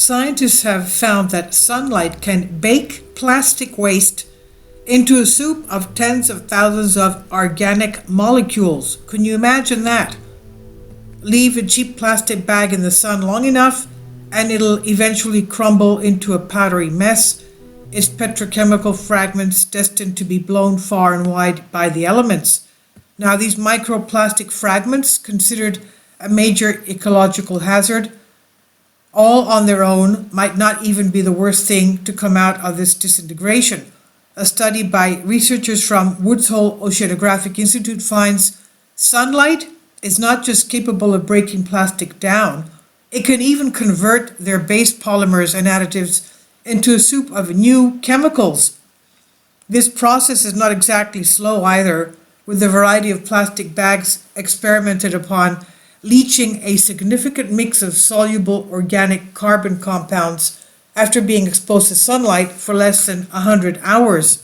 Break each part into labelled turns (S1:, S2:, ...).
S1: Scientists have found that sunlight can bake plastic waste into a soup of tens of thousands of organic molecules. Can you imagine that? Leave a cheap plastic bag in the sun long enough and it'll eventually crumble into a powdery mess, its petrochemical fragments destined to be blown far and wide by the elements. Now, these microplastic fragments, considered a major ecological hazard, all on their own might not even be the worst thing to come out of this disintegration. A study by researchers from Woods Hole Oceanographic Institute finds sunlight is not just capable of breaking plastic down, it can even convert their base polymers and additives into a soup of new chemicals. This process is not exactly slow either, with a variety of plastic bags experimented upon leaching a significant mix of soluble organic carbon compounds after being exposed to sunlight for less than 100 hours.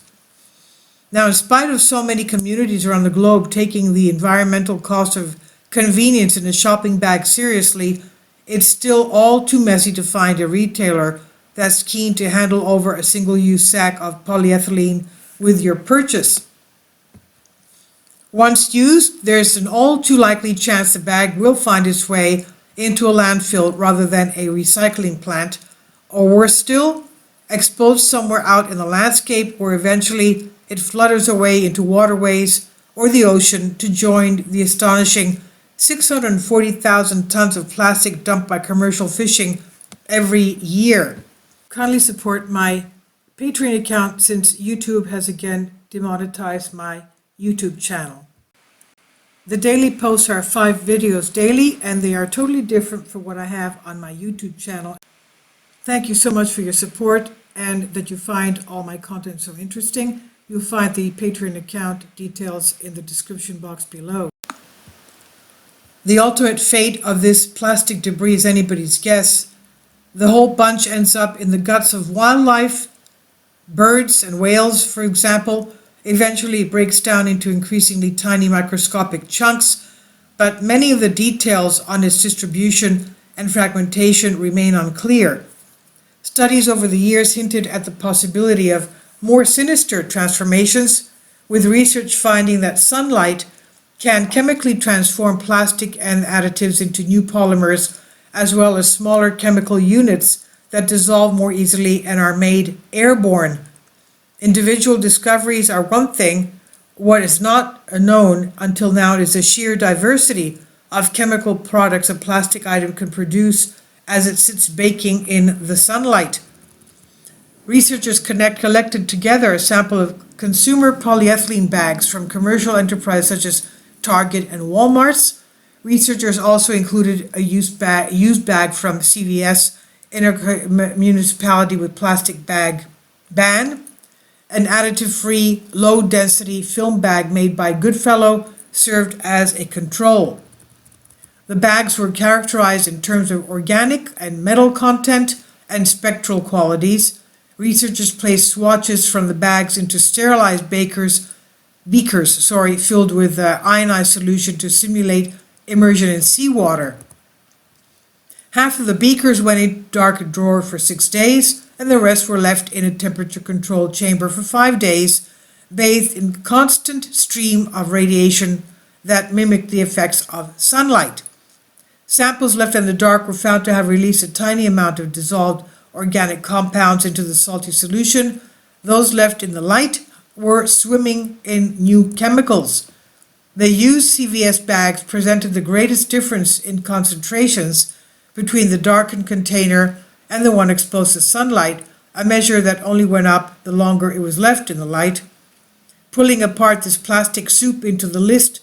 S1: Now, in spite of so many communities around the globe taking the environmental cost of convenience in a shopping bag seriously, it's still all too messy to find a retailer that's keen to handle over a single-use sack of polyethylene with your purchase. Once used, there's an all too likely chance the bag will find its way into a landfill rather than a recycling plant, or worse still, exposed somewhere out in the landscape where eventually it flutters away into waterways or the ocean to join the astonishing 640,000 tons of plastic dumped by commercial fishing every year. Kindly support my Patreon account since YouTube has again demonetized my YouTube channel. The daily posts are 5 videos daily, and they are totally different from what I have on my YouTube channel. Thank you so much for your support and that you find all my content so interesting. You'll find the Patreon account details in the description box below. The ultimate fate of this plastic debris is anybody's guess. The whole bunch ends up in the guts of wildlife, birds and whales, for example. Eventually it breaks down into increasingly tiny microscopic chunks, but many of the details on its distribution and fragmentation remain unclear. Studies over the years hinted at the possibility of more sinister transformations, with research finding that sunlight can chemically transform plastic and additives into new polymers, as well as smaller chemical units that dissolve more easily and are made airborne. Individual discoveries are one thing. What is not known until now is the sheer diversity of chemical products a plastic item can produce as it sits baking in the sunlight. Researchers collected together a sample of consumer polyethylene bags from commercial enterprises such as Target and Walmart's. Researchers also included a used bag from CVS in a municipality with plastic bag ban, an additive-free, low-density film bag made by Goodfellow served as a control. The bags were characterized in terms of organic and metal content and spectral qualities. Researchers placed swatches from the bags into sterilized beakers filled with ionized solution to simulate immersion in seawater. Half of the beakers went in a dark drawer for 6 days, and the rest were left in a temperature-controlled chamber for 5 days, bathed in a constant stream of radiation that mimicked the effects of sunlight. Samples left in the dark were found to have released a tiny amount of dissolved organic compounds into the salty solution. Those left in the light were swimming in new chemicals. The used CVS bags presented the greatest difference in concentrations between the darkened container and the one exposed to sunlight, a measure that only went up the longer it was left in the light. Pulling apart this plastic soup into the list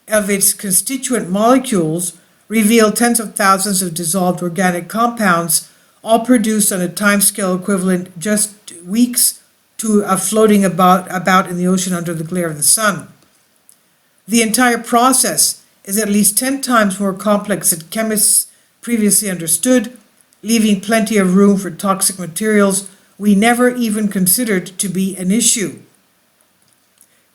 S1: of its constituent molecules revealed tens of thousands of dissolved organic compounds, all produced on a timescale equivalent just weeks to floating about in the ocean under the glare of the sun. The entire process is at least 10 times more complex than chemists previously understood, leaving plenty of room for toxic materials we never even considered to be an issue.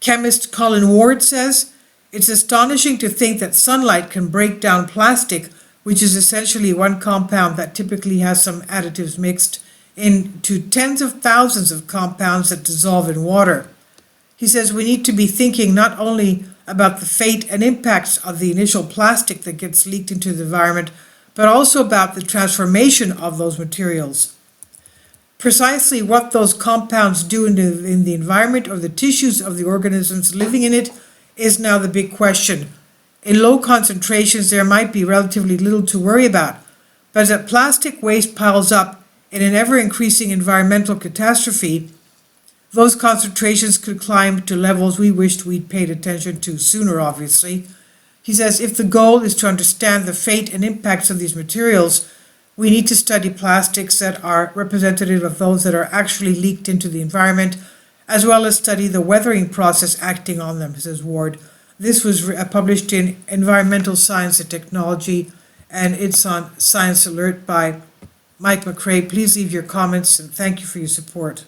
S1: Chemist Colin Ward says, "It's astonishing to think that sunlight can break down plastic which is essentially one compound that typically has some additives mixed into tens of thousands of compounds that dissolve in water. He says we need to be thinking not only about the fate and impacts of the initial plastic that gets leaked into the environment, but also about the transformation of those materials. Precisely what those compounds do in the environment or the tissues of the organisms living in it is now the big question. In low concentrations, there might be relatively little to worry about, but as that plastic waste piles up in an ever-increasing environmental catastrophe, those concentrations could climb to levels we wished we'd paid attention to sooner, obviously. He says if the goal is to understand the fate and impacts of these materials, we need to study plastics that are representative of those that are actually leaked into the environment, as well as study the weathering process acting on them, says Ward. This was published in Environmental Science and Technology, and it's on Science Alert by Mike McRae. Please leave your comments, and thank you for your support.